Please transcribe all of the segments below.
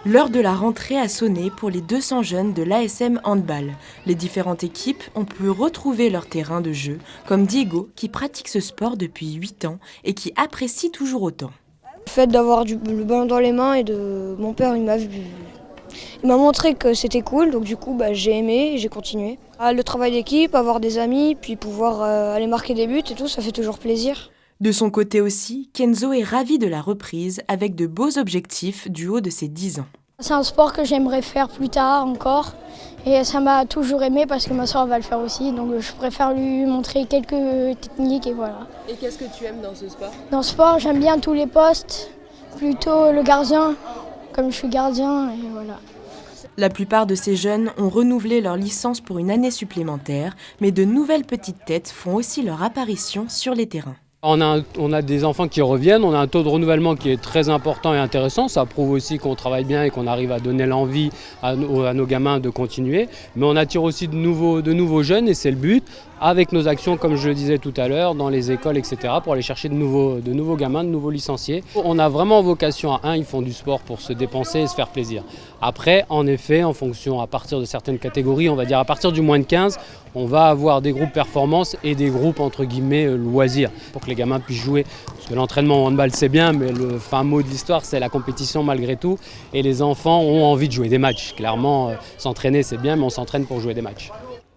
L'heure de la rentrée a sonné pour les 200 jeunes de l'ASM Handball. Les différentes équipes ont pu retrouver leur terrain de jeu, comme Diego qui pratique ce sport depuis 8 ans et qui apprécie toujours autant. Le fait d'avoir le ballon dans les mains et mon père il m'a montré que c'était cool, donc du coup j'ai aimé et j'ai continué. Le travail d'équipe, avoir des amis, puis pouvoir aller marquer des buts et tout, ça fait toujours plaisir. De son côté aussi, Kenzo est ravi de la reprise avec de beaux objectifs du haut de ses 10 ans. C'est un sport que j'aimerais faire plus tard encore et ça m'a toujours aimé parce que ma soeur va le faire aussi, donc je préfère lui montrer quelques techniques et voilà. Et qu'est-ce que tu aimes dans ce sport? Dans ce sport, j'aime bien tous les postes, plutôt le gardien, comme je suis gardien et voilà. La plupart de ces jeunes ont renouvelé leur licence pour une année supplémentaire, mais de nouvelles petites têtes font aussi leur apparition sur les terrains. On a des enfants qui reviennent, on a un taux de renouvellement qui est très important et intéressant. Ça prouve aussi qu'on travaille bien et qu'on arrive à donner l'envie à nos gamins de continuer. Mais on attire aussi de nouveaux jeunes et c'est le but, avec nos actions, comme je le disais tout à l'heure, dans les écoles, etc., pour aller chercher de nouveaux gamins, de nouveaux licenciés. On a vraiment vocation à ils font du sport pour se dépenser et se faire plaisir. Après, en effet, en fonction, à partir de certaines catégories, on va dire à partir du moins de 15, on va avoir des groupes performance et des groupes entre guillemets loisirs pour que les gamins puissent jouer. Parce que l'entraînement en handball c'est bien, mais le fin mot de l'histoire c'est la compétition malgré tout. Et les enfants ont envie de jouer des matchs. Clairement, s'entraîner c'est bien, mais on s'entraîne pour jouer des matchs.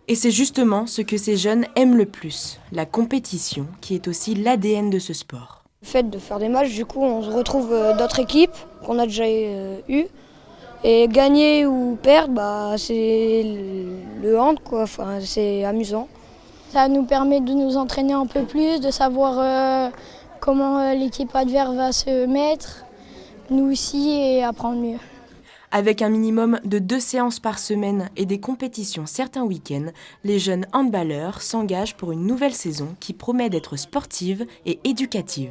Et c'est justement ce que ces jeunes aiment le plus, la compétition, qui est aussi l'ADN de ce sport. Le fait de faire des matchs, du coup on se retrouve d'autres équipes qu'on a déjà eues. Et gagner ou perdre, c'est le hand, quoi. Enfin, c'est amusant. Ça nous permet de nous entraîner un peu plus, de savoir comment l'équipe adverse va se mettre, nous aussi, et apprendre mieux. Avec un minimum de 2 séances par semaine et des compétitions certains week-ends, les jeunes handballeurs s'engagent pour une nouvelle saison qui promet d'être sportive et éducative.